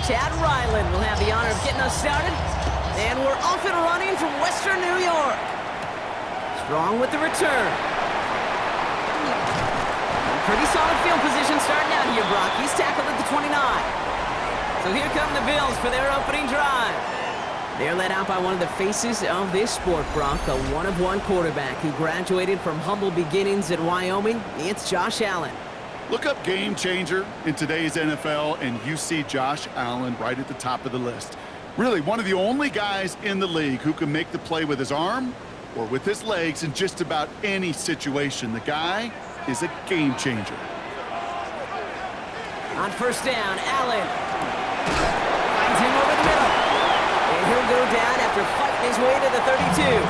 Chad Ryland will have the honor of getting us started. And we're off and running from Western New York. Strong with the return. Pretty solid field position starting out here, Brock. He's tackled at the 29. So here come the Bills for their opening drive. They're led out by one of the faces of this sport, Brock, a one-of-one quarterback who graduated from humble beginnings at Wyoming. It's Josh Allen. Look up game changer in today's NFL, and you see Josh Allen right at the top of the list. Really, one of the only guys in the league who can make the play with his arm or with his legs in just about any situation. The guy is a game changer. On first down, Allen finds him over the middle. And he'll go down after fighting his way to the 32.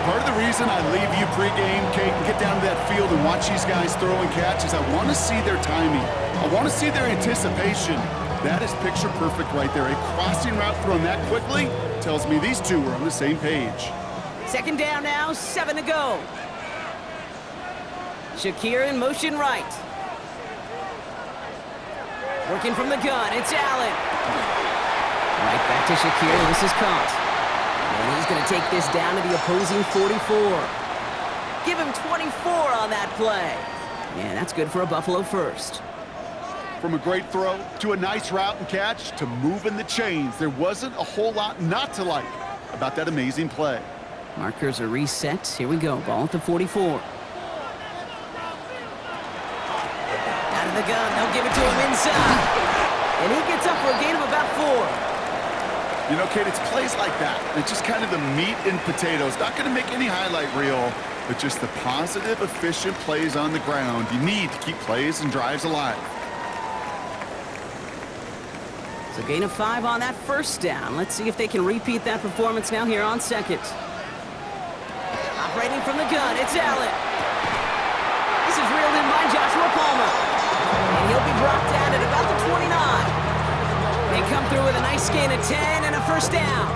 Part of the reason I leave you pregame, Kate, and get down to that field and watch these guys throw and catch is I want to see their timing. I want to see their anticipation. That is picture perfect right there. A crossing route thrown that quickly tells me these two are on the same page. Second down now, 7 to go. Shakir in motion right. Working from the gun, it's Allen. Right back to Shakir, this is caught. And he's going to take this down to the opposing 44. Give him 24 on that play. Yeah, that's good for a Buffalo first. From a great throw to a nice route and catch to moving the chains, there wasn't a whole lot not to like about that amazing play. Markers are reset. Here we go. Ball at the 44. Out of the gun. They'll give it to him inside. And he gets up for a gain of about 4. You know, Kate, it's plays like that. It's just kind of the meat and potatoes. Not going to make any highlight reel, but just the positive, efficient plays on the ground. You need to keep plays and drives alive. So gain of 5 on that first down. Let's see if they can repeat that performance now here on second. Operating from the gun, it's Allen. This is reeled in by Joshua Palmer. And he'll be brought down at about the 29. They come through with a nice gain of 10 and a first down.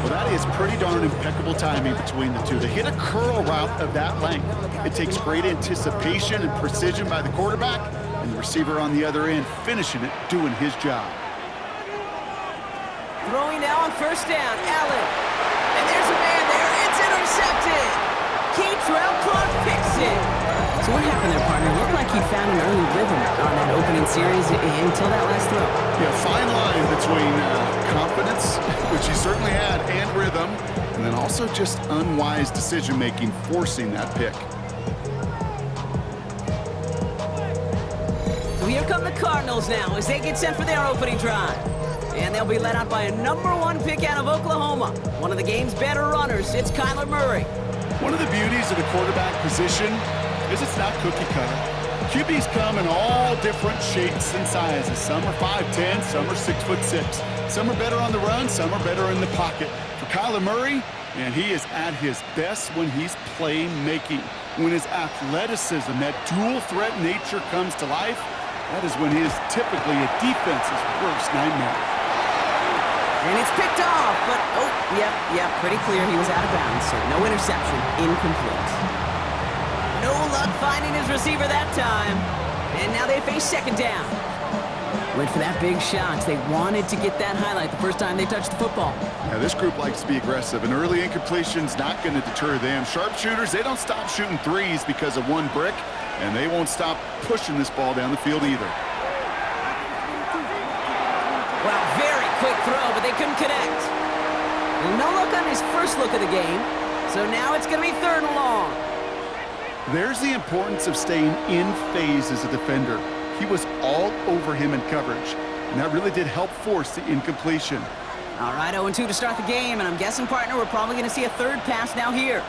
Well, that is pretty darn impeccable timing between the two. They hit a curl route of that length. It takes great anticipation and precision by the quarterback, and the receiver on the other end finishing it, doing his job. Throwing now on first down, Allen. And there's a man there. It's intercepted. Keytrell Clark picks it. So what happened there, partner? It looked like he found an early rhythm on that opening series until that last throw. Yeah, fine line between confidence, which he certainly had, and rhythm, and then also just unwise decision-making, forcing that pick. So here come the Cardinals now as they get set for their opening drive. And they'll be led out by a #1 pick out of Oklahoma. One of the game's better runners, it's Kyler Murray. One of the beauties of the quarterback position is it's not cookie cutter. QBs come in all different shapes and sizes. Some are 5'10", some are 6'6". Some are better on the run, some are better in the pocket. For Kyler Murray, and he is at his best when he's playmaking. When his athleticism, that dual threat nature comes to life, that is when he is typically a defense's worst nightmare. And it's picked off, but yeah, pretty clear he was out of bounds, so no interception, incomplete. No luck finding his receiver that time. And now they face second down. Went for that big shot. They wanted to get that highlight the first time they touched the football. Yeah, this group likes to be aggressive, and early incompletion's not going to deter them. Sharpshooters, they don't stop shooting threes because of one brick, and they won't stop pushing this ball down the field either. Well, very quick throw, but they couldn't connect. And no luck on his first look of the game, so now it's going to be 3rd and long. There's the importance of staying in phase as a defender. He was all over him in coverage, and that really did help force the incompletion. All right, 0-2 to start the game, and I'm guessing, partner, we're probably going to see a third pass now here.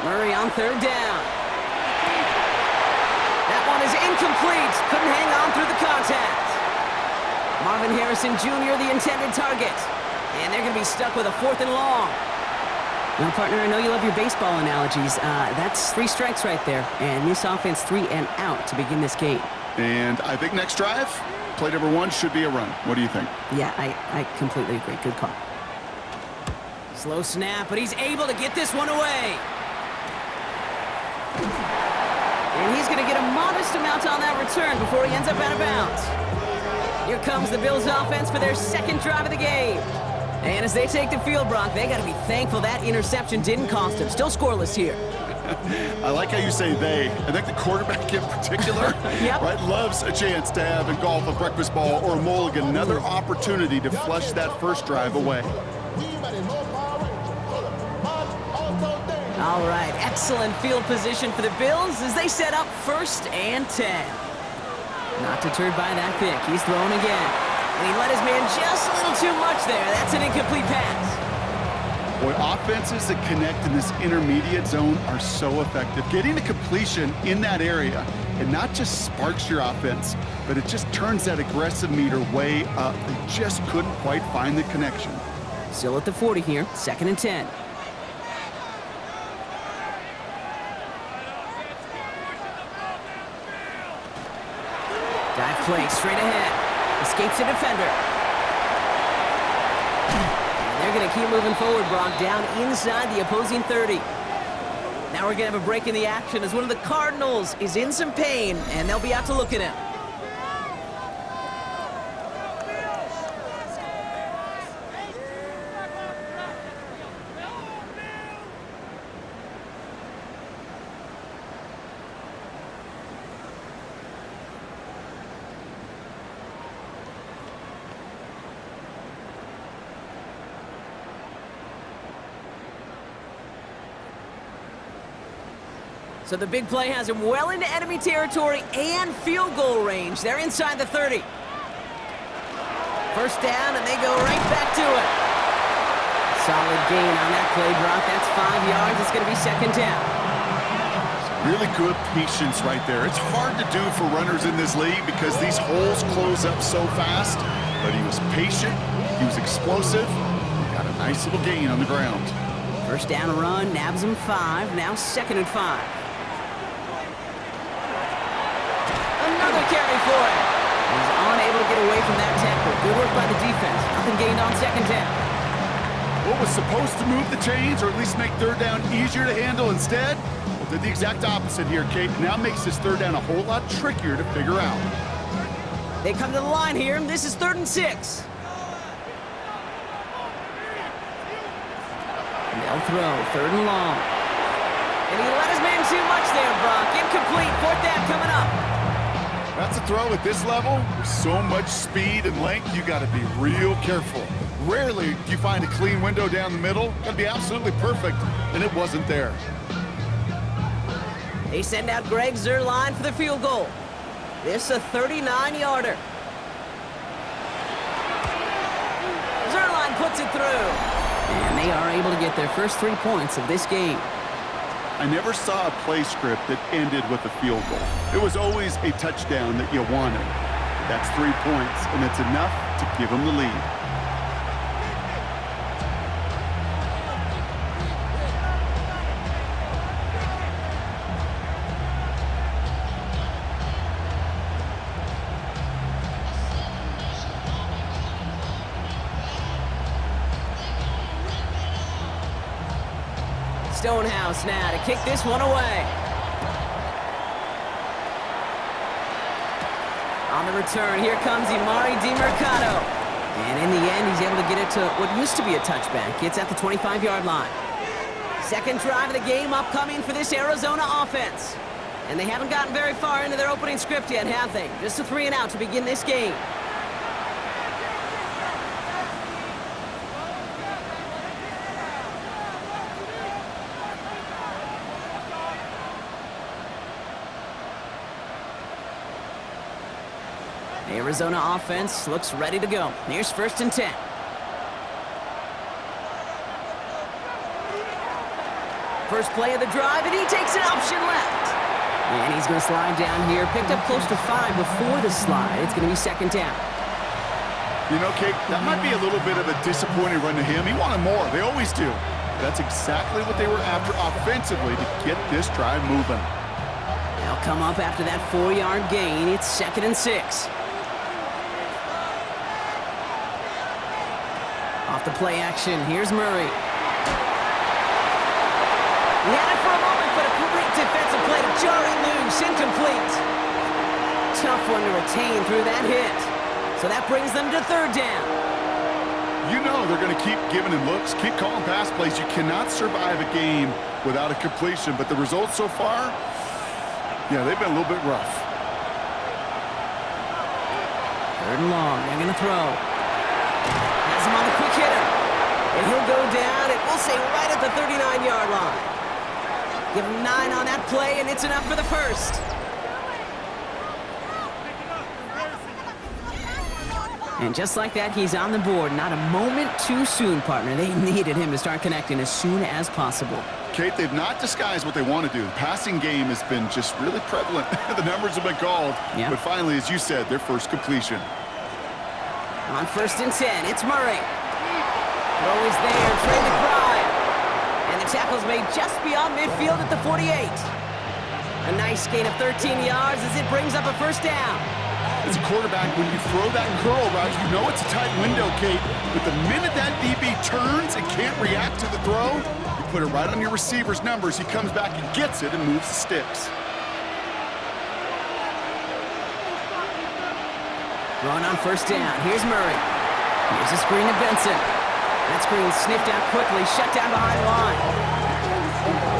Murray on 3rd down. That one is incomplete. Couldn't hang on through the contact. Marvin Harrison Jr., the intended target. And they're going to be stuck with a 4th and long. Now, partner, I know you love your baseball analogies. That's 3 strikes right there. And this offense 3 and out to begin this game. And I think next drive, play number 1 should be a run. What do you think? Yeah, I completely agree. Good call. Slow snap, but he's able to get this one away. And he's going to get a modest amount on that return before he ends up out of bounds. Here comes the Bills offense for their second drive of the game. And as they take the field, Brock, they got to be thankful that interception didn't cost them. Still scoreless here. I like how you say they. I think the quarterback in particular Yep. right, loves a chance to have in golf a breakfast ball or a mulligan, another opportunity to flush that first drive away. All right, excellent field position for the Bills as they set up 1st and 10. Not deterred by that pick. He's throwing again. And he let his man just a little too much there. That's an incomplete pass. Boy, offenses that connect in this intermediate zone are so effective. Getting the completion in that area, it not just sparks your offense, but it just turns that aggressive meter way up. They just couldn't quite find the connection. Still at the 40 here, 2nd and 10. Dive play straight ahead. Escapes a defender. And they're going to keep moving forward, Brock, down inside the opposing 30. Now we're going to have a break in the action as one of the Cardinals is in some pain, and they'll be out to look at him. So the big play has him well into enemy territory and field goal range. They're inside the 30. 1st down, and they go right back to it. Solid gain on that play, Brock. That's 5 yards. It's going to be 2nd down. Really good patience right there. It's hard to do for runners in this league because these holes close up so fast. But he was patient. He was explosive. He got a nice little gain on the ground. 1st down run, nabs him 5. Now 2nd and 5. Another carry for him. He's unable to get away from that tackle. Good work by the defense. Nothing gained on 2nd down. What was supposed to move the chains or at least make 3rd down easier to handle instead? Well, did the exact opposite here, Kate. Now makes this 3rd down a whole lot trickier to figure out. They come to the line here. This is 3rd and 6. And they'll throw 3rd and long. And he let his man too much there, Brock. Incomplete. 4th down coming up. That's a throw at this level. With so much speed and length, you got to be real careful. Rarely do you find a clean window down the middle. Got to be absolutely perfect, and it wasn't there. They send out Greg Zuerlein for the field goal. This a 39-yarder. Zuerlein puts it through. And they are able to get their first 3 points of this game. I never saw a play script that ended with a field goal. It was always a touchdown that you wanted. That's 3 points, and it's enough to give them the lead. Stonehouse now to kick this one away. On the return, here comes Imari DiMercato. And in the end, he's able to get it to what used to be a touchback. It's at the 25-yard line. 2nd drive of the game upcoming for this Arizona offense. And they haven't gotten very far into their opening script yet, have they? Just a 3 and out to begin this game. Arizona offense looks ready to go. Here's 1st and 10. First play of the drive, and he takes an option left. And he's going to slide down here. Picked up close to 5 before the slide. It's going to be 2nd down. You know, Kate, that might be a little bit of a disappointing run to him. He wanted more. They always do. That's exactly what they were after offensively to get this drive moving. They'll come up after that 4-yard gain. It's 2nd and 6. Off the play action, here's Murray. He had it for a moment, but a great defensive play to jar it loose. Incomplete. Tough one to retain through that hit. So that brings them to third down. You know they're going to keep giving him looks, keep calling pass plays. You cannot survive a game without a completion. But the results so far, yeah, they've been a little bit rough. Third and long. They're going to throw. Has him on the quick hitter. And he'll go down, and we'll say right at the 39-yard line. Give him 9 on that play, and it's enough for the first. And just like that, he's on the board. Not a moment too soon, partner. They needed him to start connecting as soon as possible. Kate, they've not disguised what they want to do. The passing game has been just really prevalent. The numbers have been called. Yeah. But finally, as you said, their first completion. On 1st and 10, it's Murray. Throw is there, Trey McBride. And the tackle's made just beyond midfield at the 48. A nice gain of 13 yards as it brings up a first down. As a quarterback, when you throw that curl route, you know it's a tight window, Kate. But the minute that DB turns and can't react to the throw, you put it right on your receiver's numbers. He comes back and gets it and moves the sticks. Throwing on 1st down. Here's Murray. Here's a screen to Benson. That screen sniffed out quickly, shut down behind the line.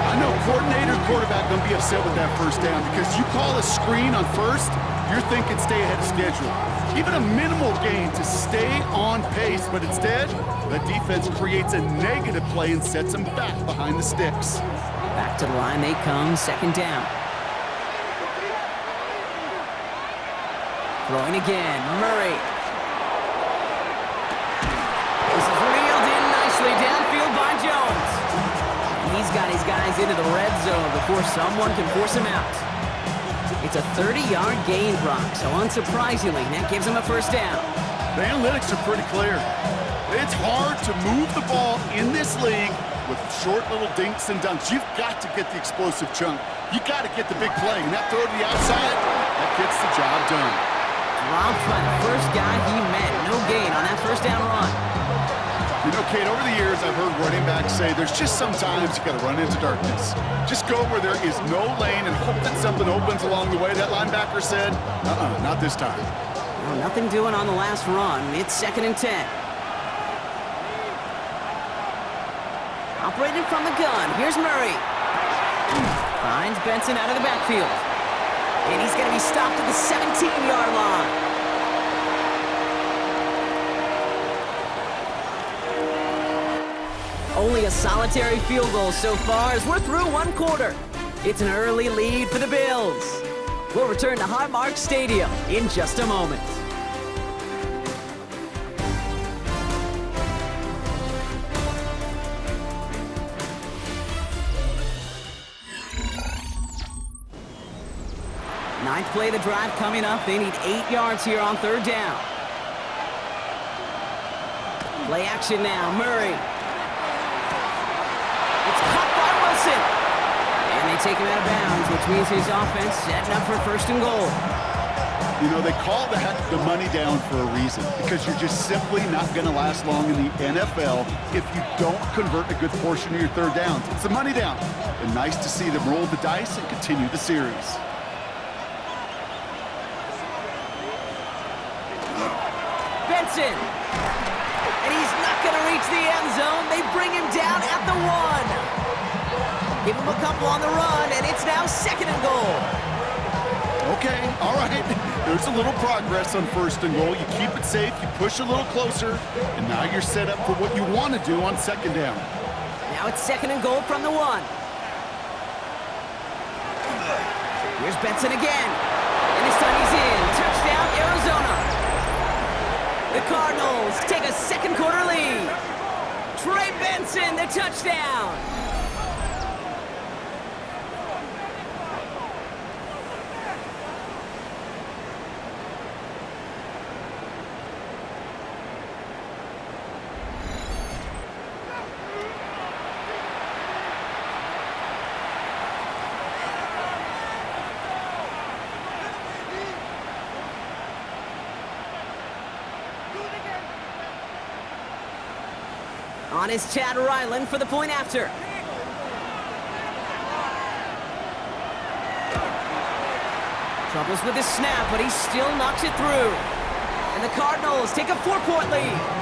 I know coordinator quarterback going to be upset with that first down because you call a screen on first, you're thinking stay ahead of schedule. Even a minimal gain to stay on pace, but instead, the defense creates a negative play and sets them back behind the sticks. Back to the line they come, 2nd down. Throwing again, Murray. This is reeled in nicely downfield by Jones. And he's got his guys into the red zone before someone can force him out. It's a 30-yard gain, Brock, so unsurprisingly, that gives him a first down. The analytics are pretty clear. It's hard to move the ball in this league with short little dinks and dunks. You've got to get the explosive chunk. You got to get the big play, and that throw to the outside, that gets the job done. Dropped by the first guy he met. No gain on that first down run. You know, Kate, over the years, I've heard running backs say there's just sometimes you got to run into darkness. Just go where there is no lane and hope that something opens along the way. That linebacker said, not this time. Well, nothing doing on the last run. It's 2nd and 10. Operating from the gun. Here's Murray. Finds Benson out of the backfield. And he's going to be stopped at the 17-yard line. Only a solitary field goal so far as we're through 1 quarter. It's an early lead for the Bills. We'll return to Highmark Stadium in just a moment. Ninth play of the drive coming up. They need 8 yards here on 3rd down. Play action now, Murray. It's caught by Wilson. And they take him out of bounds, which means his offense setting up for 1st and goal. You know, they call that the money down for a reason because you're just simply not going to last long in the NFL if you don't convert a good portion of your 3rd downs. It's the money down. And nice to see them roll the dice and continue the series. Benson. And he's not going to reach the end zone. They bring him down at the 1. Give him a couple on the run, and it's now 2nd and goal. Okay, all right. There's a little progress on 1st and goal. You keep it safe, you push a little closer, and now you're set up for what you want to do on 2nd down. Now it's 2nd and goal from the 1. Here's Benson again. And this time he's in. Touchdown, Arizona. The Cardinals take a 2nd quarter lead. Trey Benson, the touchdown. On is Chad Ryland for the point after. Troubles with his snap, but he still knocks it through. And the Cardinals take a 4-point lead.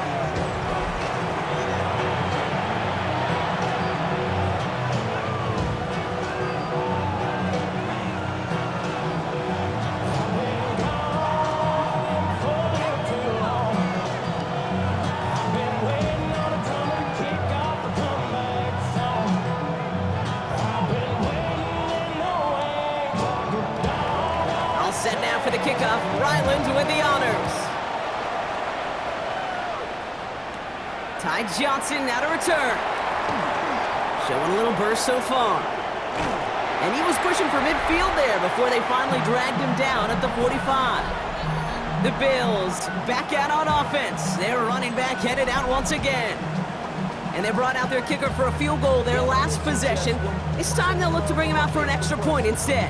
Set now for the kickoff. Ryland with the honors. Ty Johnson now to return. Showing a little burst so far. And he was pushing for midfield there before they finally dragged him down at the 45. The Bills back out on offense. Their running back headed out once again. And they brought out their kicker for a field goal their last possession. This time they'll look to bring him out for an extra point instead.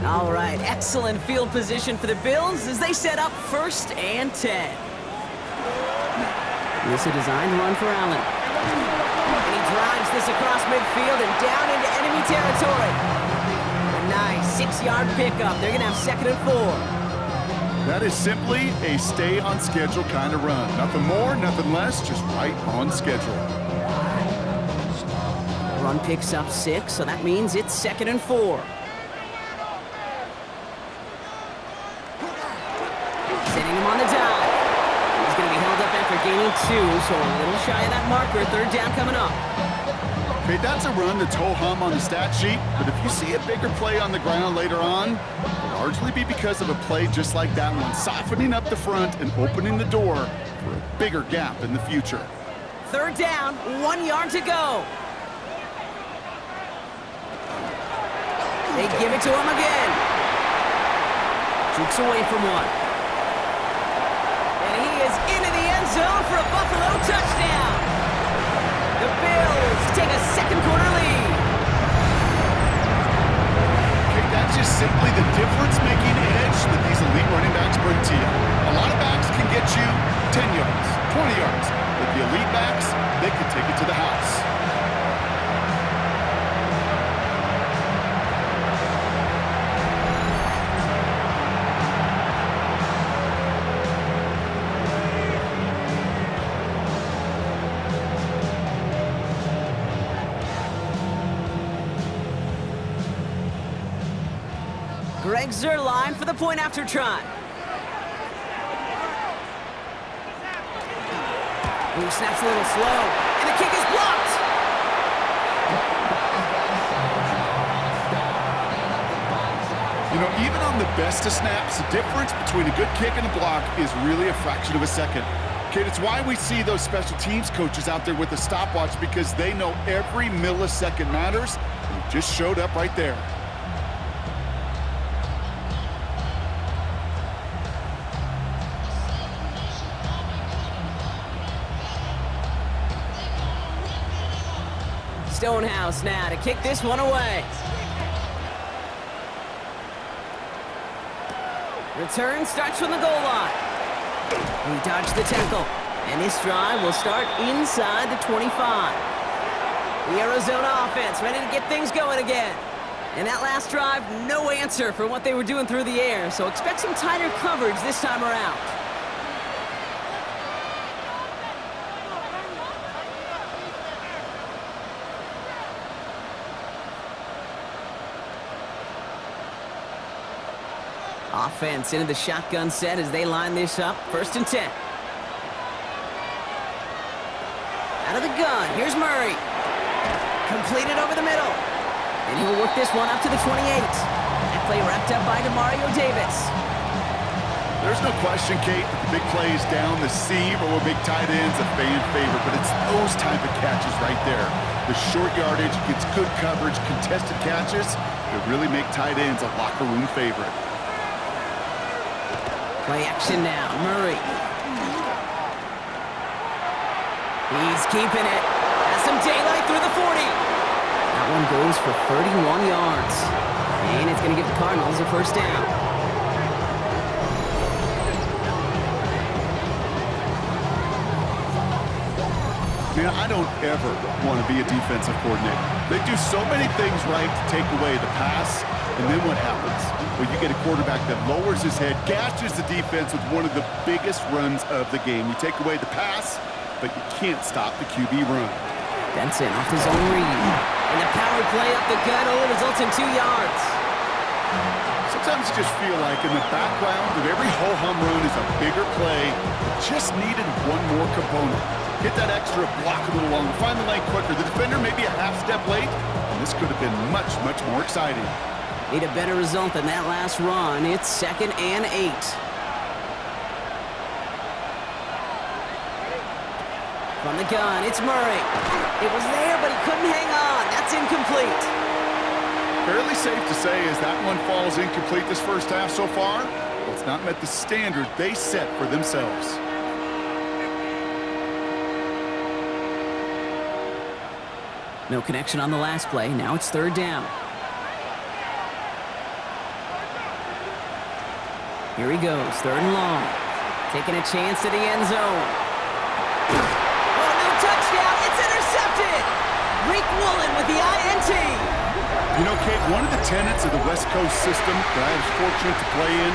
All right, excellent field position for the Bills as they set up 1st and 10. This is a designed run for Allen. And he drives this across midfield and down into enemy territory. A nice 6-yard pickup. They're going to have 2nd and 4. That is simply a stay-on-schedule kind of run. Nothing more, nothing less, just right on schedule. Run picks up 6, so that means it's 2nd and 4. Setting him on the dive. He's going to be held up after gaining 2, so a little shy of that marker. 3rd down coming up. Okay, that's a run that's ho-hum on the stat sheet, but if you see a bigger play on the ground later on, it'll largely be because of a play just like that one, softening up the front and opening the door for a bigger gap in the future. 3rd down, 1 yard to go. They give it to him again. Jukes away from one. And he is into the end zone for a Buffalo touchdown. The Bills take a 2nd quarter lead. Okay, that's just simply the difference-making edge that these elite running backs bring to you. A lot of backs can get you 10 yards, 20 yards, but the elite backs, they can take it to the house. Greg Zuerlein for the point after try. Ooh, snaps a little slow, and the kick is blocked. You know, even on the best of snaps, the difference between a good kick and a block is really a fraction of a second. Okay, it's why we see those special teams coaches out there with a stopwatch, because they know every millisecond matters, and it just showed up right there. Stonehouse now to kick this one away. Return starts from the goal line. He dodged the tackle, and this drive will start inside the 25. The Arizona offense ready to get things going again. And that last drive, no answer for what they were doing through the air, so expect some tighter coverage this time around. Offense into the shotgun set as they line this up. 1st and 10. Out of the gun, here's Murray. Completed over the middle. And he'll work this one up to the 28. That play wrapped up by Demario Davis. There's no question, Kate, that the big plays down the seam or big tight ends a fan favorite, but it's those type of catches right there. The short yardage, gets good coverage, contested catches that really make tight ends a locker room favorite. Play action now, Murray. He's keeping it. Has some daylight through the 40. That one goes for 31 yards. And it's going to give the Cardinals a 1st down. Man, I don't ever want to be a defensive coordinator. They do so many things right to take away the pass, and then what happens? Well, you get a quarterback that lowers his head, gashes the defense with one of the biggest runs of the game. You take away the pass, but you can't stop the QB run. Benson off his own read. And the power play up the gut only results in 2 yards. Sometimes you just feel like in the background of every ho-hum run is a bigger play that just needed one more component. Hit that extra block a little longer, find the lane quicker. The defender may be a half step late, and this could have been much, much more exciting. Need a better result than that last run. It's 2nd and 8. From the gun, it's Murray. It was there, but he couldn't hang on. That's incomplete. Fairly safe to say as that one falls incomplete this first half so far, well, it's not met the standard they set for themselves. No connection on the last play. Now it's 3rd down. Here he goes, 3rd and long. Taking a chance to the end zone. Oh, no touchdown. It's intercepted. Reek Woolen with the INT. You know, Kate, one of the tenets of the West Coast system that I was fortunate to play in,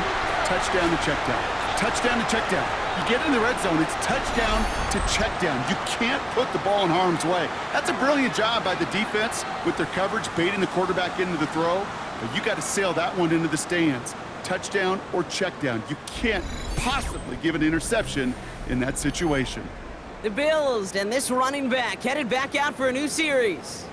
touchdown to check down. Touchdown to check down. You get in the red zone, it's touchdown to check down. You can't put the ball in harm's way. That's a brilliant job by the defense with their coverage, baiting the quarterback into the throw. But you got to sail that one into the stands. Touchdown or check down. You can't possibly give an interception in that situation. The Bills and this running back headed back out for a new series.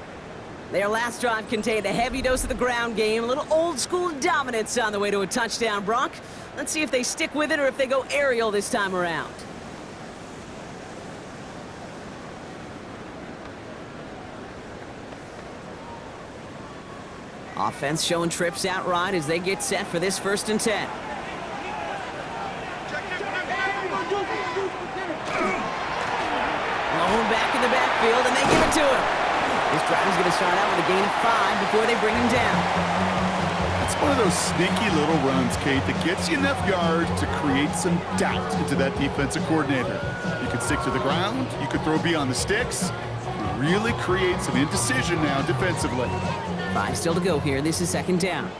Their last drive contained a heavy dose of the ground game, a little old-school dominance on the way to a touchdown, Brock. Let's see if they stick with it or if they go aerial this time around. Offense showing trips outright as they get set for this 1st and 10. Lone back in the backfield, and they give it to him. This drive is going to start out with a gain of 5 before they bring him down. That's one of those sneaky little runs, Kate, that gets you enough yards to create some doubt into that defensive coordinator. You could stick to the ground, you could throw beyond the sticks, really create some indecision now defensively. 5 still to go here. This is 2nd down.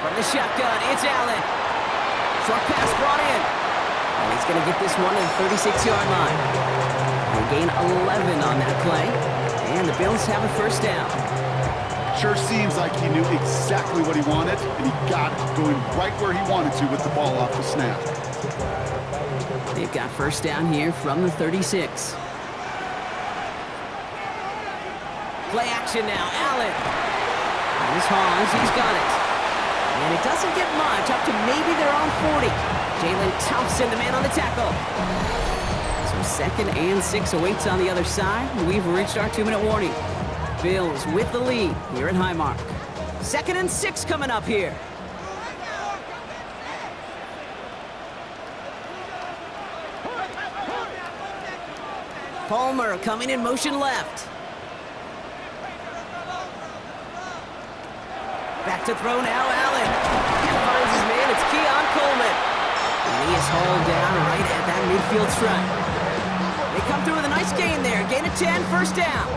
From the shotgun, it's Allen. Short pass brought in. And he's going to get this one to the 36-yard line. They gain 11 on that play. And the Bills have a 1st down. Sure seems like he knew exactly what he wanted, and he got it going right where he wanted to with the ball off the snap. They've got 1st down here from the 36. Play action now, Allen. Here's Hawes, he's got it. And it doesn't get much, up to maybe their own 40. Jalen Thompson, the man on the tackle. So 2nd and 6 awaits on the other side. We've reached our 2-minute warning. Bills with the lead here at Highmark. 2nd and 6 coming up here. Palmer coming in motion left. Back to throw now, Allen. And finds his man, it's Keon Coleman. And he is hauled down right at that midfield stripe. They come through with a nice gain there. Gain of 10, 1st down.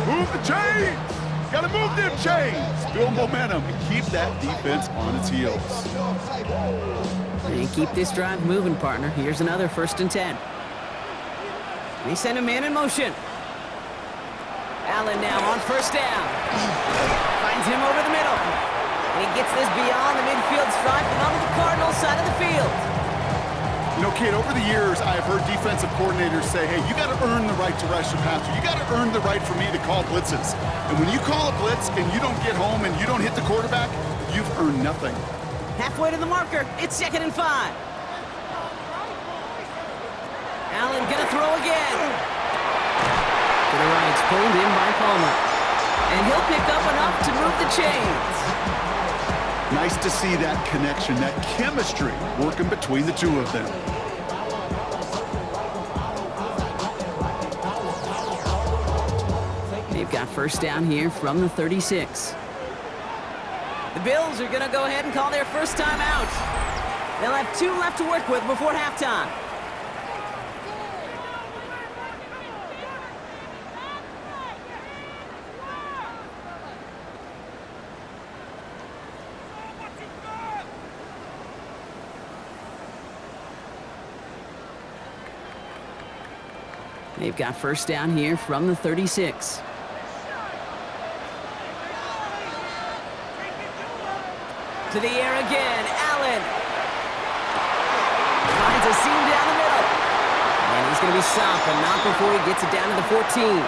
Move the chains! Gotta move them chains! Build momentum and keep that defense on its heels. And keep this drive moving, partner. Here's another 1st and 10. They send a man in motion. Allen now on 1st down. Finds him over the middle. And he gets this beyond the midfield stripe and onto the Cardinals side of the field. You know, Kate, over the years, I've heard defensive coordinators say, hey, you got to earn the right to rush the passer. You got to earn the right for me to call blitzes. And when you call a blitz and you don't get home and you don't hit the quarterback, you've earned nothing. Halfway to the marker. It's 2nd and 5. Allen gonna throw again. To the right, it's pulled in by Palmer. And he'll pick up enough to move the chains. Nice to see that connection, that chemistry working between the two of them. They've got 1st down here from the 36. The Bills are going to go ahead and call their 1st time out. They'll have 2 left to work with before halftime. They've got first down here from the 36. To the air again, Allen. Finds a seam down the middle. And he's going to be stopped, but not before he gets it down to the 14.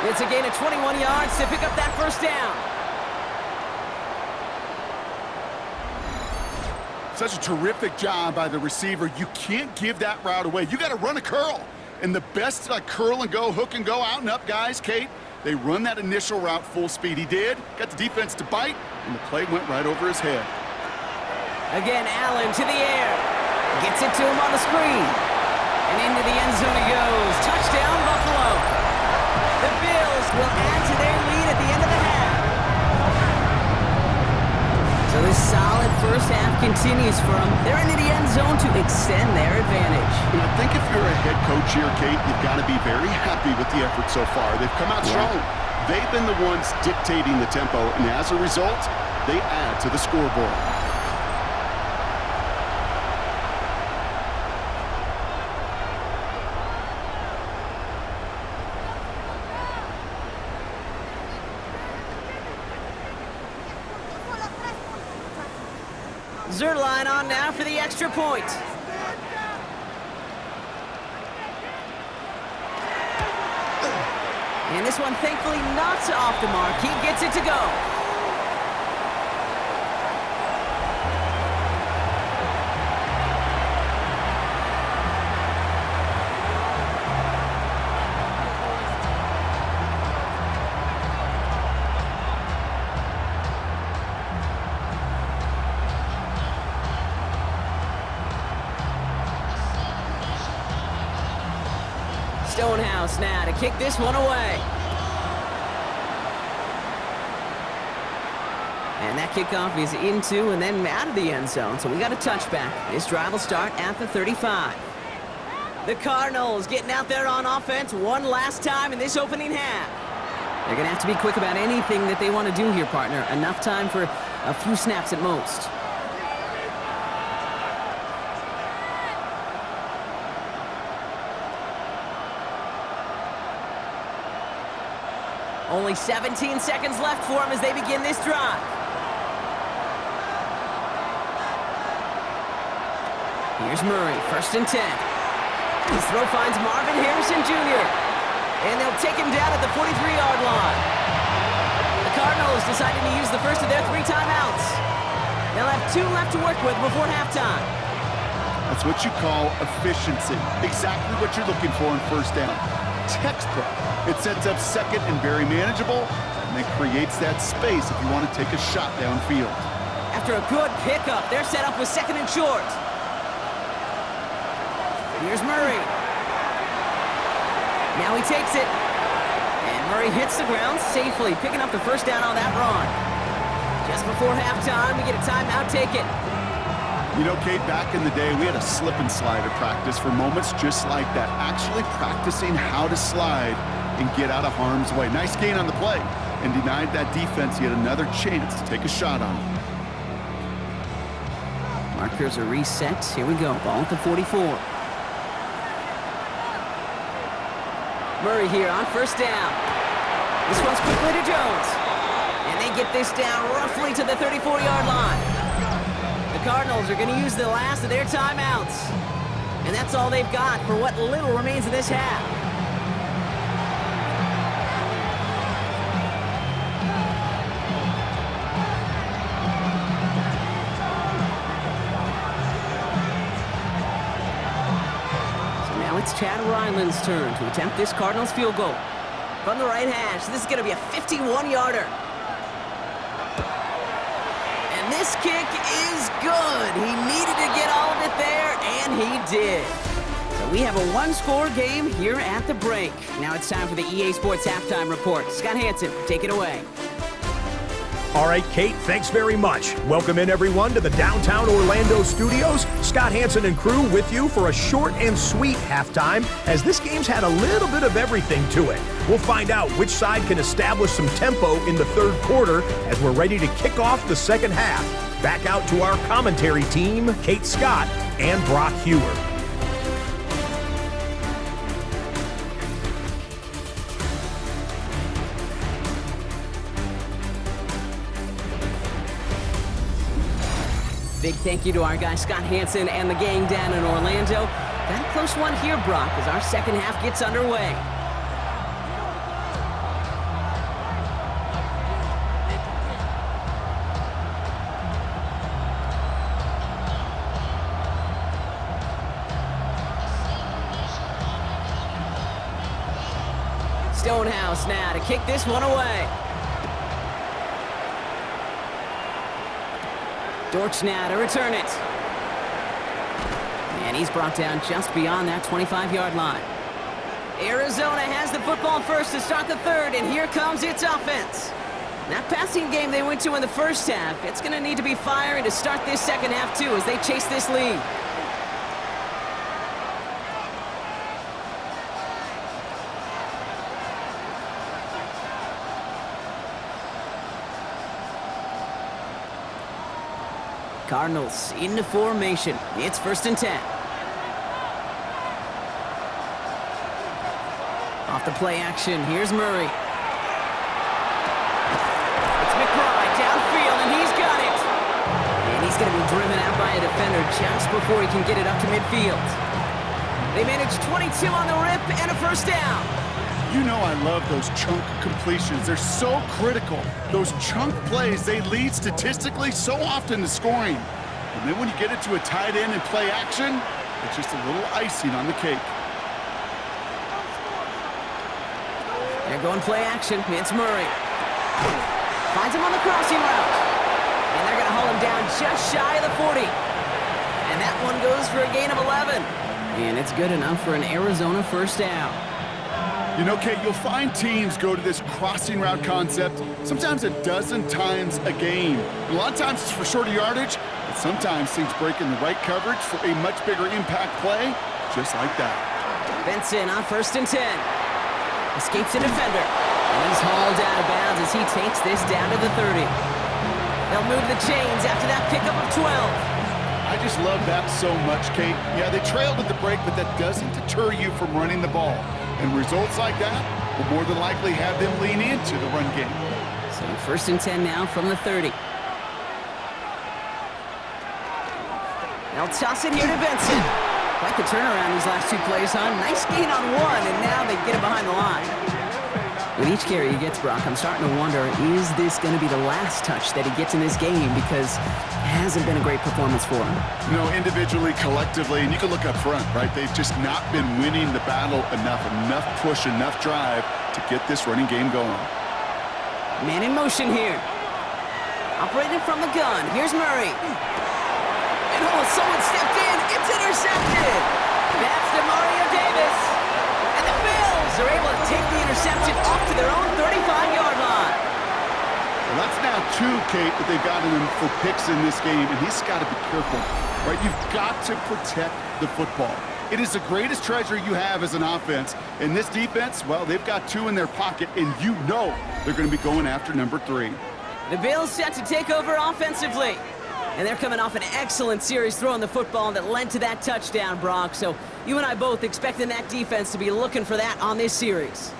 It's a gain of 21 yards to pick up that first down. Such a terrific job by the receiver. You can't give that route away. You got to run a curl. And the best curl and go, hook and go, out and up guys, Kate, they run that initial route full speed. He did, got the defense to bite, and the play went right over his head. Again, Allen to the air. Gets it to him on the screen. And into the end zone he goes. Touchdown, Buffalo. The Bills will add to their lead at the end of the half. So this solid first half continues for them. They're into the end zone to extend their advantage. And I think if you're a head coach here, Kate, you've got to be very happy with the effort so far. They've come out strong. They've been the ones dictating the tempo, and as a result, they add to the scoreboard. Zerline on now for the extra point. And this one thankfully not off the mark. He gets it to go. Stonehouse now to kick this one away. And that kickoff is into and then out of the end zone, so we got a touchback. This drive will start at the 35. The Cardinals getting out there on offense one last time in this opening half. They're going to have to be quick about anything that they want to do here, partner. Enough time for a few snaps at most. Only 17 seconds left for him as they begin this drive. Here's Murray, 1st and 10. His throw finds Marvin Harrison Jr. And they'll take him down at the 43-yard line. The Cardinals deciding to use the first of their 3 timeouts. They'll have 2 left to work with before halftime. That's what you call efficiency. Exactly what you're looking for in first down. Textbook. It sets up second and very manageable, and it creates that space if you want to take a shot downfield. After a good pickup, they're set up with 2nd and short. Here's Murray. Now he takes it. And Murray hits the ground safely, picking up the first down on that run. Just before halftime, we get a timeout taken. You know, Kate, back in the day, we had a slip and slide at practice for moments just like that. Actually practicing how to slide and get out of harm's way. Nice gain on the play, and denied that defense yet another chance to take a shot on him. Markers are reset. Here we go. Ball at the 44. Murray here on first down. This one's quickly to Jones. And they get this down roughly to the 34-yard line. The Cardinals are going to use the last of their timeouts. And that's all they've got for what little remains of this half. It's Chad Ryland's turn to attempt this Cardinals field goal. From the right hash, this is going to be a 51-yarder. And this kick is good. He needed to get all of it there, and he did. So we have a one-score game here at the break. Now it's time for the EA Sports Halftime Report. Scott Hansen, take it away. All right, Kate, thanks very much. Welcome in, everyone, to the downtown Orlando studios. Scott Hansen and crew with you for a short and sweet halftime, as this game's had a little bit of everything to it. We'll find out which side can establish some tempo in the third quarter as we're ready to kick off the second half. Back out to our commentary team, Kate Scott and Brock Hewer. Big thank you to our guy Scott Hansen and the gang down in Orlando. Got a close one here, Brock, as our second half gets underway. Stonehouse now to kick this one away. Dortch now to return it. And he's brought down just beyond that 25-yard line. Arizona has the football first to start the third, and here comes its offense. That passing game they went to in the first half, it's going to need to be firing to start this second half, too, as they chase this lead. Cardinals into formation. It's 1st and 10. Off the play action, here's Murray. It's McBride downfield, and he's got it. And he's going to be driven out by a defender just before he can get it up to midfield. They managed 22 on the rip and a first down. You know I love those chunk completions. They're so critical. Those chunk plays, they lead statistically so often to scoring. And then when you get it to a tight end and play action, it's just a little icing on the cake. They're going play action. It's Murray. Finds him on the crossing route. And they're going to haul him down just shy of the 40. And that one goes for a gain of 11. And it's good enough for an Arizona first down. You know, Kate, you'll find teams go to this crossing route concept sometimes a dozen times a game. And a lot of times it's for shorter yardage, but sometimes things break in the right coverage for a much bigger impact play, just like that. Benson on 1st and 10. Escapes a defender. And he's hauled out of bounds as he takes this down to the 30. They'll move the chains after that pickup of 12. I just love that so much, Kate. Yeah, they trailed at the break, but that doesn't deter you from running the ball. And results like that will more than likely have them lean into the run game. So 1st and 10 now from the 30. They'll toss it here to Benson. Quite the turnaround these last two plays, huh? Nice gain on one, and now they get it behind the line. With each carry he gets, Brock, I'm starting to wonder, is this going to be the last touch that he gets in this game? Because it hasn't been a great performance for him. You know, individually, collectively, and you can look up front, right? They've just not been winning the battle enough push, enough drive to get this running game going. Man in motion here. Operating from the gun. Here's Murray. And oh, someone stepped in. It's intercepted. That's DeMario Davis. And the Bills are able to take the interception off to their own 35-yard line. Well, that's now 2, Kate, that they've gotten him for picks in this game, and he's got to be careful, right? You've got to protect the football. It is the greatest treasure you have as an offense. In this defense, well, they've got 2 in their pocket, and you know they're going to be going after number 3. The Bills set to take over offensively. And they're coming off an excellent series throwing the football that led to that touchdown, Brock. So you and I both expecting that defense to be looking for that on this series.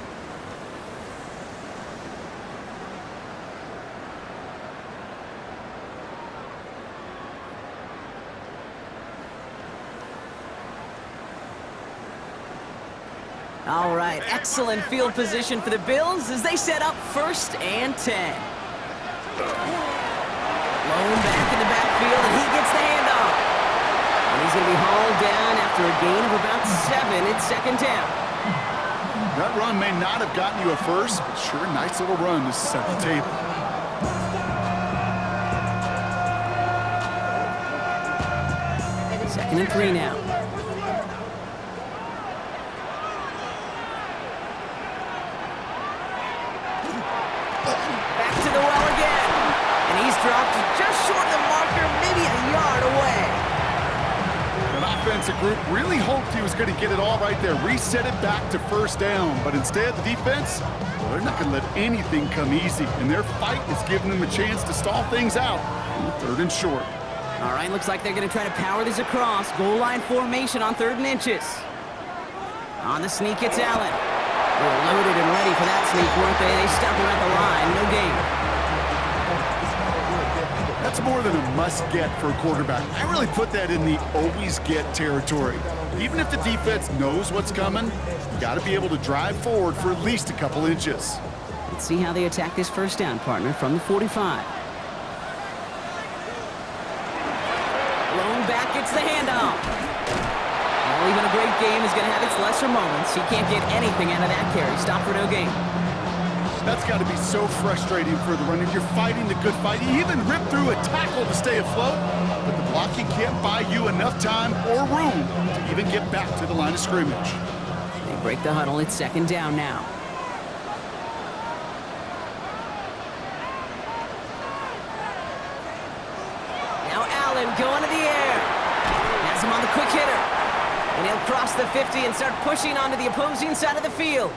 All right, excellent field position for the Bills as they set up 1st and 10. Blown back in the backfield, and he gets the handoff. And he's going to be hauled down after a gain of about 7. It's 2nd down. That run may not have gotten you a first, but sure, nice little run to set the table. Second and 3 now. Back to the well again. defensive group really hoped he was going to get it all right there, reset it back to first down. But instead, the defense, well, they're not going to let anything come easy. And their fight is giving them a chance to stall things out on 3rd and short. All right, looks like they're going to try to power this across. Goal line formation on 3rd and inches. On the sneak, it's Allen. They were loaded and ready for that sneak, weren't they? They stopped him at the line. No gain. That's more than a must-get for a quarterback. I really put that in the always-get territory. Even if the defense knows what's coming, you got to be able to drive forward for at least a couple inches. Let's see how they attack this first down, partner, from the 45. Blown back, it's the handoff. Well, even a great game is going to have its lesser moments. He can't get anything out of that carry. Stop for no gain. That's got to be so frustrating for the runner. You're fighting the good fight. You even rip through a tackle to stay afloat, but the blocking can't buy you enough time or room to even get back to the line of scrimmage. They break the huddle. It's 2nd down now. Now Allen going to the air. Has him on the quick hitter. And he'll cross the 50 and start pushing onto the opposing side of the field.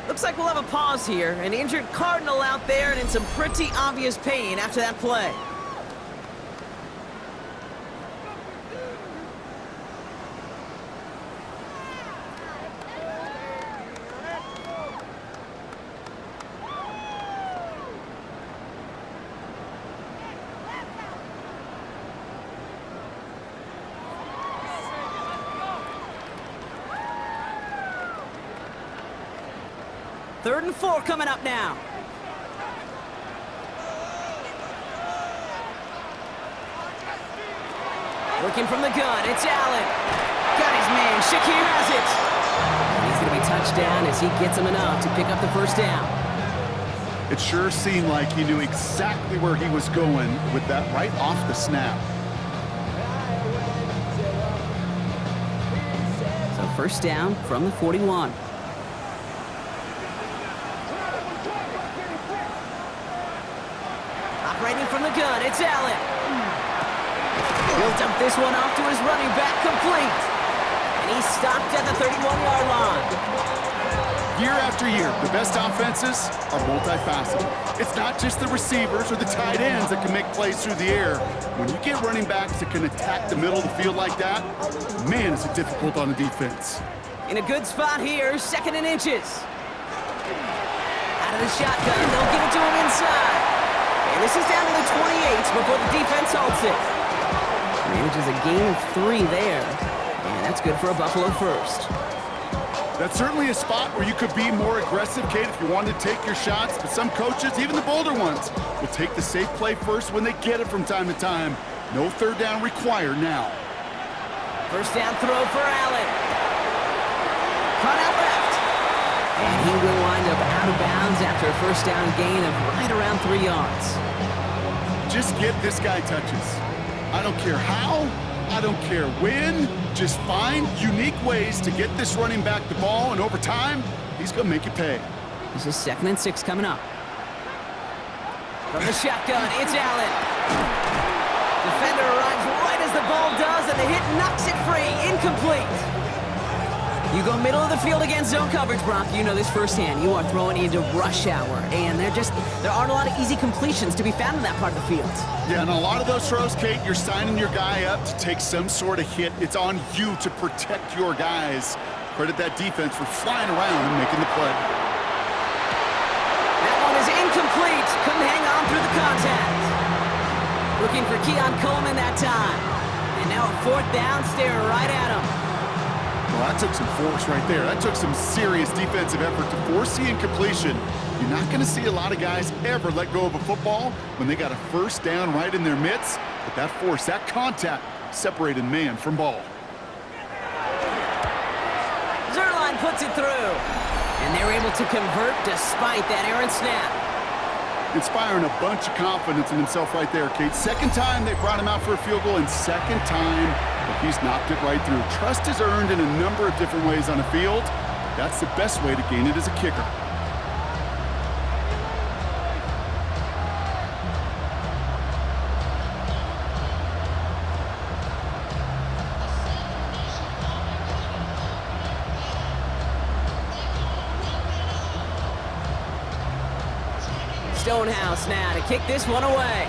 Looks like we'll have a pause here. An injured Cardinal out there and in some pretty obvious pain after that play. Third and 4 coming up now. Looking from the gun, it's Allen. Got his man, Shakir has it. He's going to be touched down as he gets him enough to pick up the first down. It sure seemed like he knew exactly where he was going with that right off the snap. So first down from the 41. Operating from the gun, it's Allen. He'll dump this one off to his running back, complete. And he's stopped at the 31-yard line. Year after year, the best offenses are multifaceted. It's not just the receivers or the tight ends that can make plays through the air. When you get running backs that can attack the middle of the field like that, man, is it difficult on the defense. In a good spot here, 2nd and inches. Out of the shotgun, they'll get it to him inside. And this is down to the 28 before the defense halts it. Manages a gain of 3 there. And that's good for a Buffalo first. That's certainly a spot where you could be more aggressive, Kate, if you wanted to take your shots. But some coaches, even the bolder ones, will take the safe play first when they get it from time to time. No 3rd down required now. First down throw for Allen. Caught out left. And he will wind up out of bounds after a first down gain of right around 3 yards. Just get this guy touches. I don't care how, I don't care when. Just find unique ways to get this running back the ball, and over time, he's going to make it pay. This is 2nd and 6 coming up. From the shotgun, it's Allen. Defender arrives right as the ball does, and the hit knocks it free. Incomplete. You go middle of the field against zone coverage, Brock. You know this firsthand. You are throwing into rush hour, and there aren't a lot of easy completions to be found in that part of the field. Yeah, and a lot of those throws, Kate, you're signing your guy up to take some sort of hit. It's on you to protect your guys. Credit that defense for flying around and making the play. That one is incomplete. Couldn't hang on through the contact. Looking for Keon Coleman that time. And now a 4th down, staring right at him. Well, that took some force right there. That took some serious defensive effort to force the incompletion. You're not going to see a lot of guys ever let go of a football when they got a first down right in their midst. But that force, that contact, separated man from ball. Zerline puts it through. And they're able to convert despite that errant snap. Inspiring a bunch of confidence in himself right there, Kate. 2nd time they brought him out for a field goal, and 2nd time he's knocked it right through. Trust is earned in a number of different ways on a field. That's the best way to gain it as a kicker. Stonehouse now to kick this one away.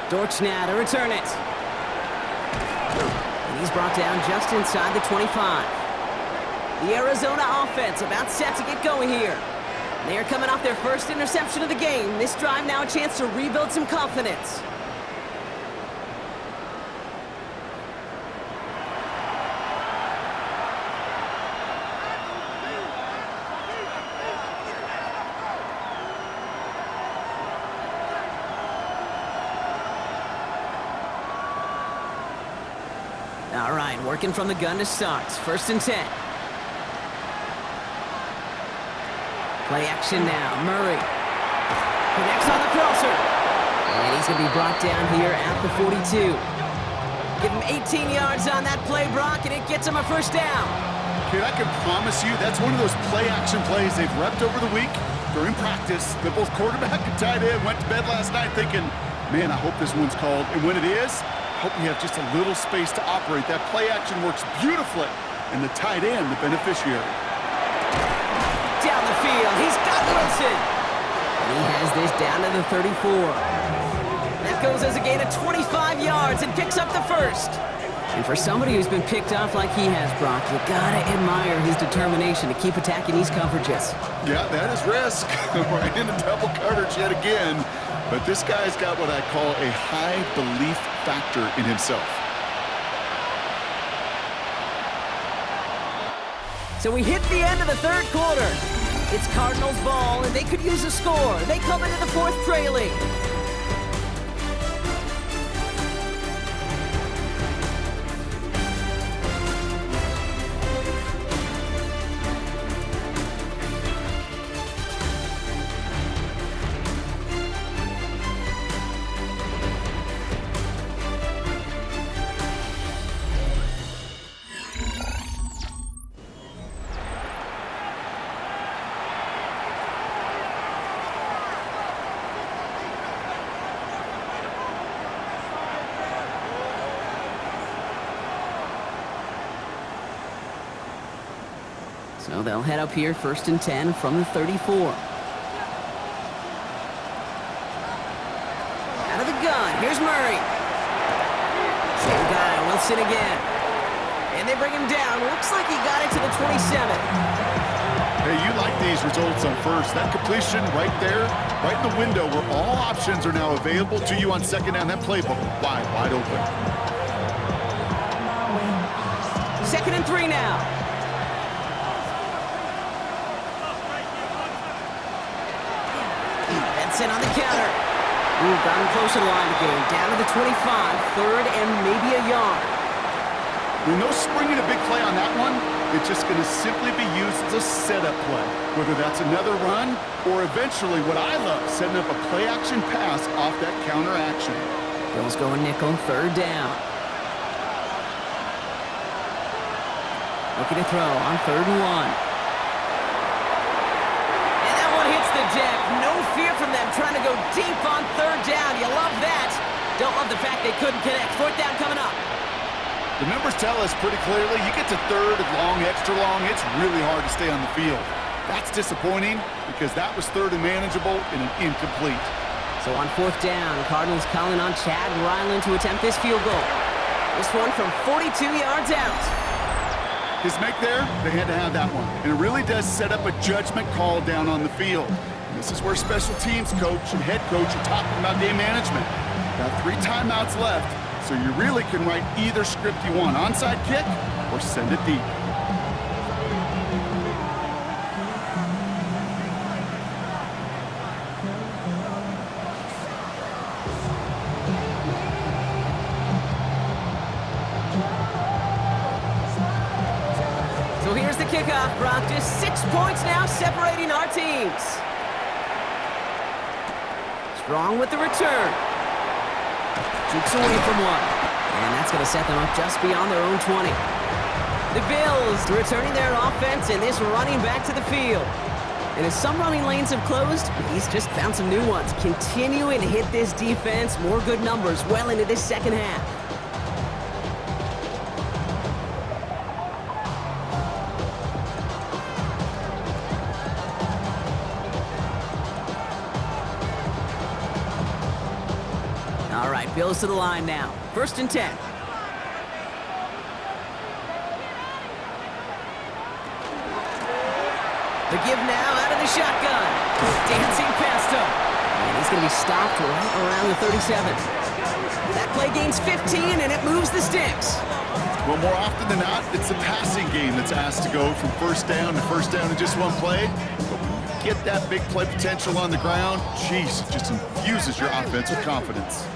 Dortch now to return it. And he's brought down just inside the 25. The Arizona offense about set to get going here. They are coming off their first interception of the game. This drive now a chance to rebuild some confidence. All right, working from the gun to start. 1st and 10. Play action now. Murray connects on the crosser. And he's going to be brought down here at the 42. Give him 18 yards on that play, Brock, and it gets him a 1st down. Kid, I can promise you that's one of those play-action plays they've repped over the week during practice that both quarterback and tight end went to bed last night thinking, man, I hope this one's called. And when it is, I hope you have just a little space to operate. That play action works beautifully, and the tight end, the beneficiary. Down the field, he's got Wilson. And he has this down to the 34. That goes as a gain of 25 yards and picks up the 1st. And for somebody who's been picked off like he has, Brock, you gotta admire his determination to keep attacking these coverages. Yeah, that is risk. We're in a double coverage yet again. But this guy's got what I call a high belief factor in himself. So we hit the end of the 3rd quarter. It's Cardinals ball, and they could use a score. They come into the 4th trailing. So they'll head up here 1st and 10 from the 34. Out of the gun, here's Murray. Same guy, Wilson again. And they bring him down. Looks like he got it to the 27. Hey, you like these results on 1st. That completion right there, right in the window where all options are now available to you on 2nd down. That playbook wide open. 2nd and 3 now. Benson on the counter. Ooh, gotten close to the line of the game. Down to the 25. 3rd and maybe a yard. With no springing a big play on that one, it's just going to simply be used as a setup play. Whether that's another run or eventually what I love, setting up a play-action pass off that counter action. Bills going nickel, 3rd down. Looking to throw on 3rd and 1. Hits the deck. No fear from them trying to go deep on 3rd down. You love that. Don't love the fact they couldn't connect. 4th down coming up. The numbers tell us pretty clearly, you get to 3rd and long, extra long, it's really hard to stay on the field. That's disappointing because that was 3rd and manageable and an incomplete. So on 4th down, Cardinals calling on Chad Ryland to attempt this field goal. This one from 42 yards out. His make there, they had to have that one. And it really does set up a judgment call down on the field. And this is where special teams coach and head coach are talking about game management. Got 3 timeouts left, so you really can write either script you want. Onside kick or send it deep. So here's the kickoff, Brock. Just 6 points now separating our teams. Strong with the return. Jukes away from one. And that's going to set them up just beyond their own 20. The Bills returning their offense and this running back to the field. And as some running lanes have closed, he's just found some new ones. Continuing to hit this defense. More good numbers well into this 2nd half. Bills to the line now. 1st and 10. The give now out of the shotgun. Dancing past him. And he's going to be stopped right around the 37. That play gains 15, and it moves the sticks. Well, more often than not, it's the passing game that's asked to go from first down in just one play. But when you get that big play potential on the ground, geez, it just infuses your offense with confidence.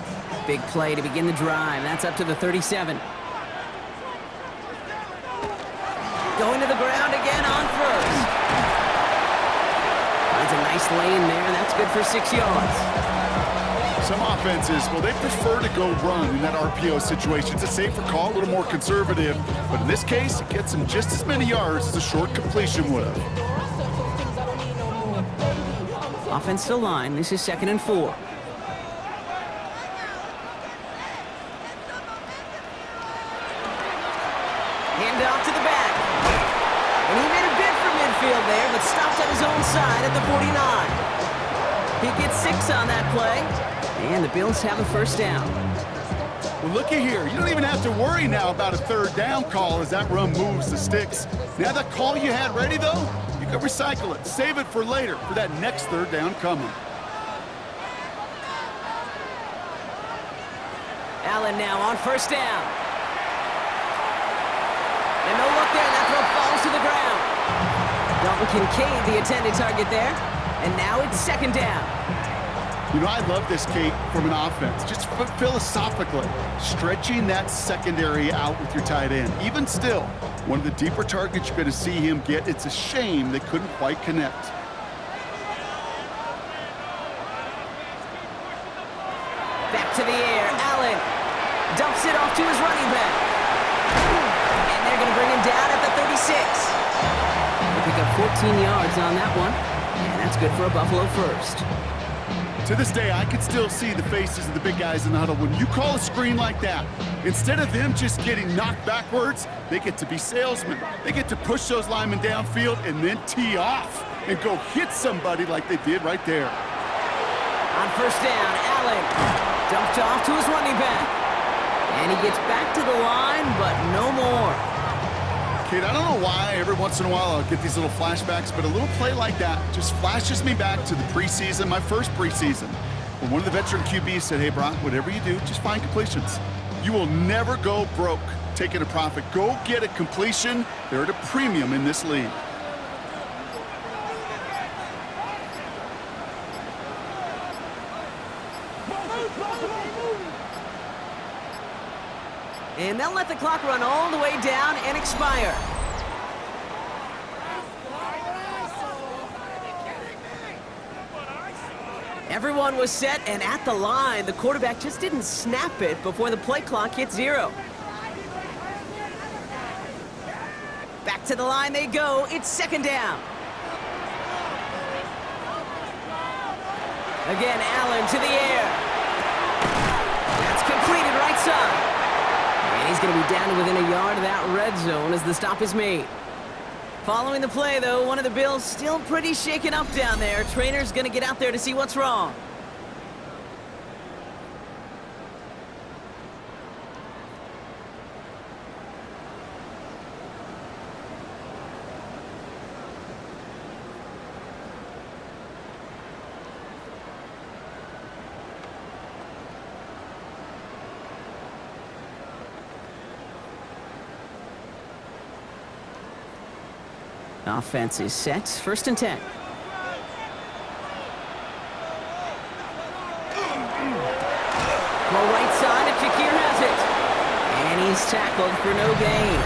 Big play to begin the drive. That's up to the 37. Going to the ground again on first. Finds a nice lane there, and that's good for 6 yards. Some offenses, well, they prefer to go run in that RPO situation. It's a safer call, a little more conservative. But in this case, it gets them just as many yards as a short completion would have. Offense to line. This is 2nd and 4. Hand off to the back. And he made a bid for midfield there, but stopped on his own side at the 49. He gets 6 on that play. And the Bills have a 1st down. Well, looky here. You don't even have to worry now about a 3rd down call as that run moves the sticks. Now that call you had ready, though, you can recycle it. Save it for later for that next 3rd down coming. Allen now on 1st down. And no look there. That throw falls to the ground. Dalton Kincaid, the intended target there. And now it's 2nd down. You know, I love this, Kate, from an offense. Just philosophically, stretching that secondary out with your tight end. Even still, one of the deeper targets you're going to see him get. It's a shame they couldn't quite connect. Back to the air. Allen dumps it off to his running back. And they're going to bring him down at the 36. They pick up 14 yards on that one. And that's good for a Buffalo 1st. To this day, I can still see the faces of the big guys in the huddle. When you call a screen like that, instead of them just getting knocked backwards, they get to be salesmen. They get to push those linemen downfield and then tee off and go hit somebody like they did right there. On 1st down, Allen dumped off to his running back. And he gets back to the line, but no more. Kate, I don't know why every once in a while I'll get these little flashbacks, but a little play like that just flashes me back to the preseason, my first preseason, when one of the veteran QBs said, hey, Brock, whatever you do, just find completions. You will never go broke taking a profit. Go get a completion. They're at a premium in this league. And they'll let the clock run all the way down and expire. Everyone was set and at the line. The quarterback just didn't snap it before the play clock hit 0. Back to the line they go. It's 2nd down. Again, Allen to the air. That's completed right side. And he's going to be down to within a yard of that red zone as the stop is made. Following the play, though, one of the Bills still pretty shaken up down there. Trainer's going to get out there to see what's wrong. Offense is set. 1st and 10. Well, right side, and Shakir has it. And he's tackled for no gain.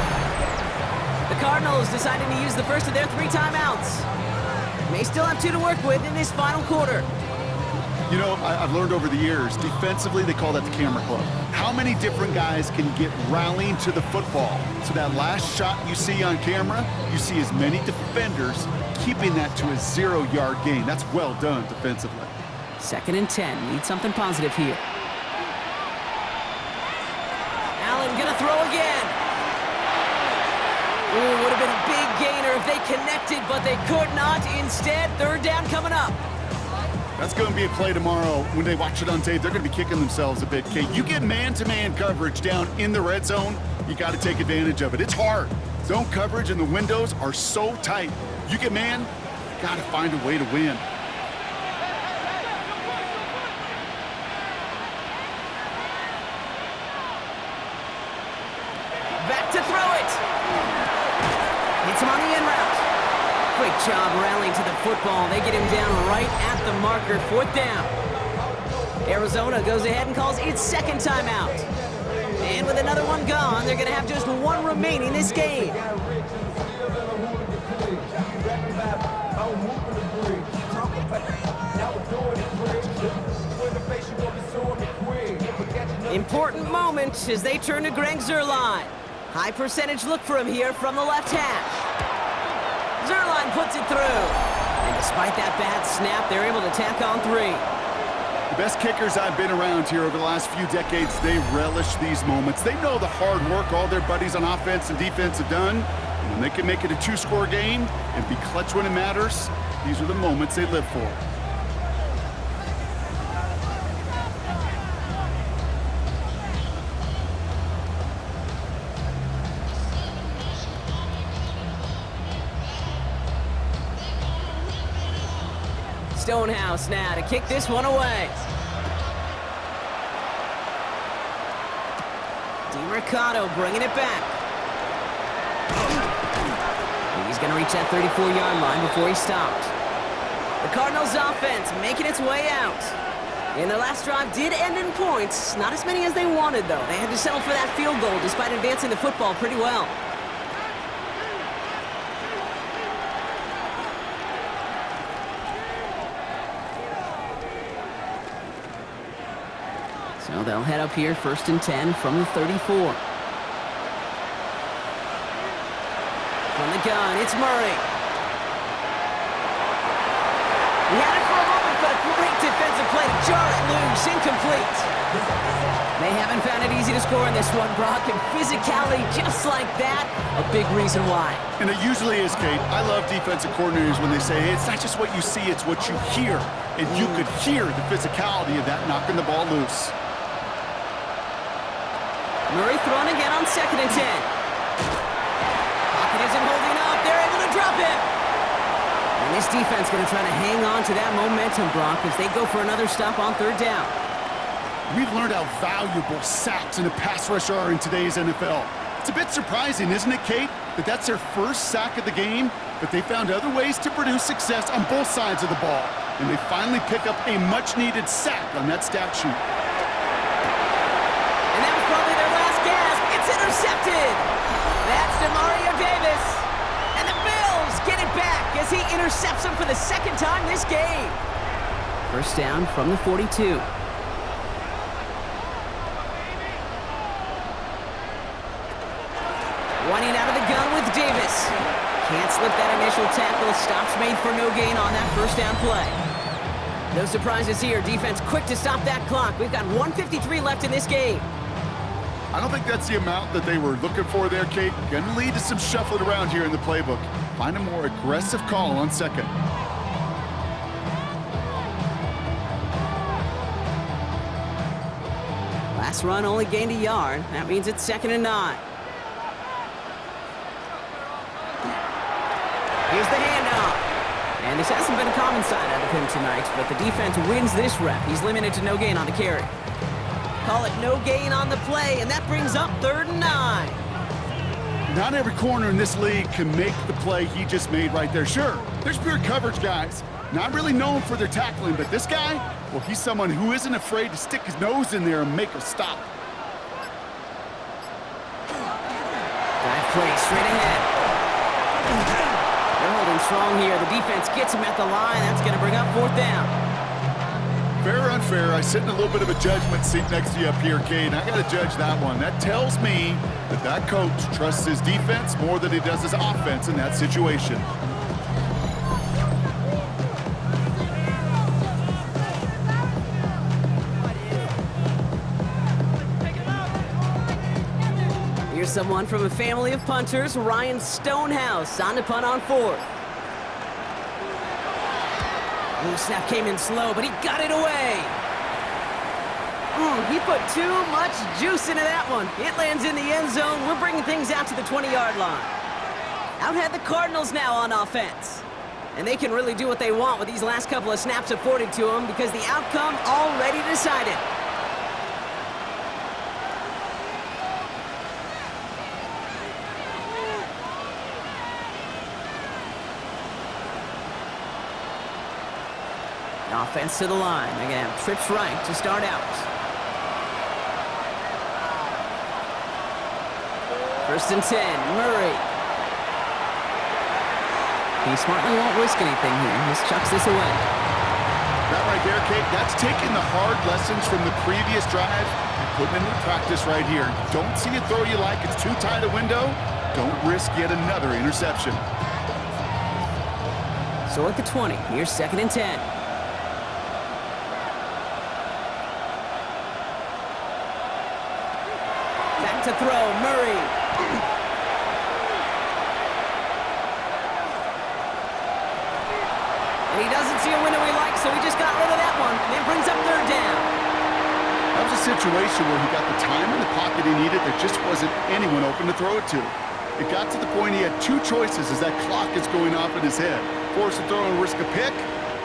The Cardinals deciding to use the first of their 3 timeouts. May still have 2 to work with in this final quarter. You know, I've learned over the years, defensively, they call that the camera club. How many different guys can get rallying to the football? So that last shot you see on camera, you see as many defenders keeping that to a 0-yard gain. That's well done defensively. 2nd and 10. Need something positive here. Allen gonna throw again. Ooh, would have been a big gainer if they connected, but they could not. Instead, 3rd down coming up. That's going to be a play tomorrow. When they watch it on tape, they're going to be kicking themselves a bit, Kate. You get man-to-man coverage down in the red zone, you got to take advantage of it. It's hard. Zone coverage and the windows are so tight. You get man, you got to find a way to win. Back to throw it. Hits him on the in route. Great job rallying to the football. They get him down right at the marker. 4th down. Arizona goes ahead and calls its second timeout. And with another one gone, they're going to have just one remaining this game. Important moment as they turn to Greg Zuerlein. High percentage look for him here from the left hash. Zuerlein puts it through. And despite that bad snap, they're able to tack on 3. The best kickers I've been around here over the last few decades, they relish these moments. They know the hard work all their buddies on offense and defense have done. And when they can make it a 2-score game and be clutch when it matters, these are the moments they live for. Stonehouse now to kick this one away. DeMercado bringing it back. He's going to reach that 34-yard line before he stopped. The Cardinals offense making its way out. And their last drive did end in points. Not as many as they wanted, though. They had to settle for that field goal despite advancing the football pretty well. So they'll head up here 1st and 10 from the 34. From the gun, it's Murray. He had it for a moment, but a great defensive play to jar it loose. Incomplete. They haven't found it easy to score in this one, Brock, and physicality just like that, a big reason why. And it usually is, Kate. I love defensive coordinators when they say, hey, it's not just what you see, it's what you hear. And you could hear the physicality of that knocking the ball loose. Murray thrown again on 2nd and 10. Pocket isn't holding up. They're able to drop him. And this defense going to try to hang on to that momentum, Brock, as they go for another stop on 3rd down. We've learned how valuable sacks and a pass rush are in today's NFL. It's a bit surprising, isn't it, Kate, that that's their first sack of the game, but they found other ways to produce success on both sides of the ball. And they finally pick up a much-needed sack on that stat sheet. Intercepted. That's DeMario Davis. And the Bills get it back as he intercepts him for the 2nd time this game. 1st down from the 42. Running out of the gun with Davis. Can't slip that initial tackle. Stops made for no gain on that 1st down play. No surprises here. Defense quick to stop that clock. We've got 1:53 left in this game. I don't think that's the amount that they were looking for there, Kate. Going to lead to some shuffling around here in the playbook. Find a more aggressive call on 2nd. Last run only gained a yard. That means it's 2nd and 9. Here's the handoff. And this hasn't been a common sign out of him tonight, but the defense wins this rep. He's limited to no gain on the carry. Call it no gain on the play, and that brings up 3rd and 9. Not every corner in this league can make the play he just made right there. Sure, there's pure coverage guys. Not really known for their tackling, but this guy, well, he's someone who isn't afraid to stick his nose in there and make a stop. Dive play straight ahead. They're holding strong here. The defense gets him at the line. That's going to bring up 4th down. Fair or unfair, I sit in a little bit of a judgment seat next to you up here, Kate, and I got to judge that one. That tells me that that coach trusts his defense more than he does his offense in that situation. Here's someone from a family of punters, Ryan Stonehouse, on to punt on 4th. Ooh, snap came in slow, but he got it away. Ooh, he put too much juice into that one. It lands in the end zone. We're bringing things out to the 20-yard line. Out had the Cardinals now on offense. And they can really do what they want with these last couple of snaps afforded to them because the outcome already decided. Offense to the line. They're going to have trips right to start out. First and 10, Murray. He smartly won't risk anything here. Just chucks this away. That right there, Kate, that's taking the hard lessons from the previous drive and putting them into practice right here. You don't see a throw you like, it's too tight a window. Don't risk yet another interception. So at the 20, here's second and 10. Back to throw, Murray. And he doesn't see a window he likes, so he just got rid of that one. And it brings up third down. That was a situation where he got the time in the pocket he needed. There just wasn't anyone open to throw it to. It got to the point he had two choices as that clock is going off in his head. Force a throw and risk a pick,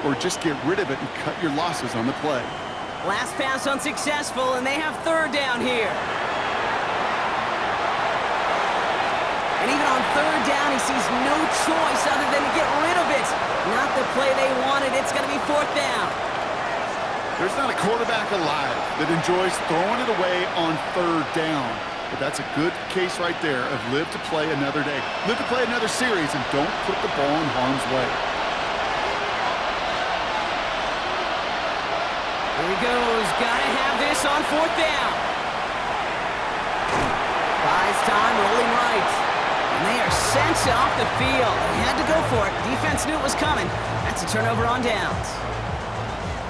or just get rid of it and cut your losses on the play. Last pass unsuccessful, and they have third down here. And even on third down, he sees no choice other than to get rid of it. Not the play they wanted. It's going to be fourth down. There's not a quarterback alive that enjoys throwing it away on third down. But that's a good case right there of live to play another day. Live to play another series and don't put the ball in harm's way. Here he goes. Gotta have this on fourth down. Buys time, rolling right. And they are sent off the field. They had to go for it. Defense knew it was coming. That's a turnover on downs.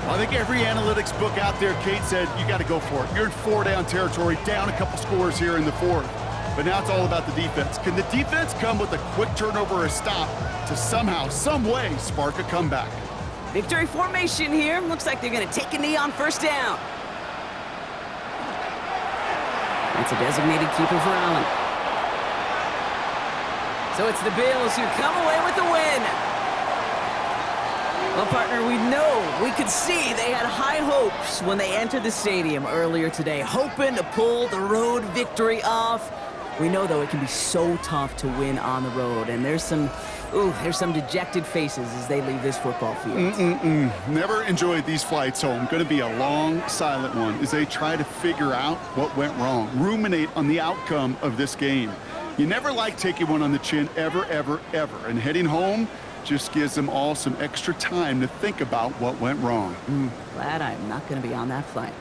Well, I think every analytics book out there, Kate, said you got to go for it. You're in four-down territory, down a couple scores here in the fourth. But now it's all about the defense. Can the defense come with a quick turnover or a stop to somehow, some way, spark a comeback? Victory formation here. Looks like they're going to take a knee on first down. That's a designated keeper for Allen. So it's the Bills who come away with the win. Well, partner, we could see they had high hopes when they entered the stadium earlier today, hoping to pull the road victory off. We know, though, it can be so tough to win on the road, and there's some dejected faces as they leave this football field. Never enjoyed these flights home. Going to be a long, silent one as they try to figure out what went wrong, ruminate on the outcome of this game. You never like taking one on the chin, ever, ever, ever. And heading home just gives them all some extra time to think about what went wrong. Glad I'm not going to be on that flight.